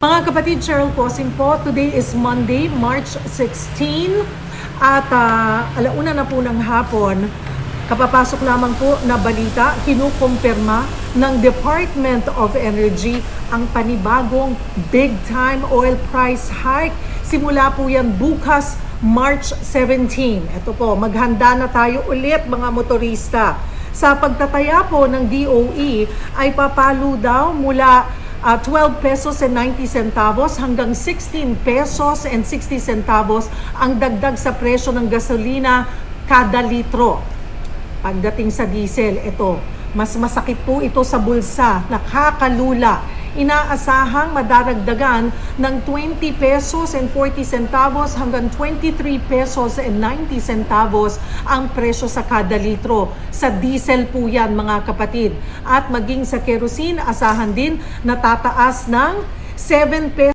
Mga kapatid, Cheryl Posing po. Today is Monday, March 16 at alauna na po ng hapon. Kapapasok lamang po na balita, kinukumpirma ng Department of Energy ang panibagong big-time oil price hike. Simula po yan bukas, March 17. Ito po, maghanda na tayo ulit mga motorista. Sa pagtataya po ng DOE ay papalo daw mula 12 pesos and 90 centavos hanggang 16 pesos and 60 centavos ang dagdag sa presyo ng gasolina kada litro. Pagdating sa diesel, ito, mas masakit po ito sa bulsa, nakakalula. Inaasahang madaragdagan ng 20 pesos and 40 centavos hanggang 23 pesos and 90 centavos ang presyo sa kada litro. Sa diesel po yan mga kapatid. At maging sa kerosene, asahan din na tataas ng 7 pesos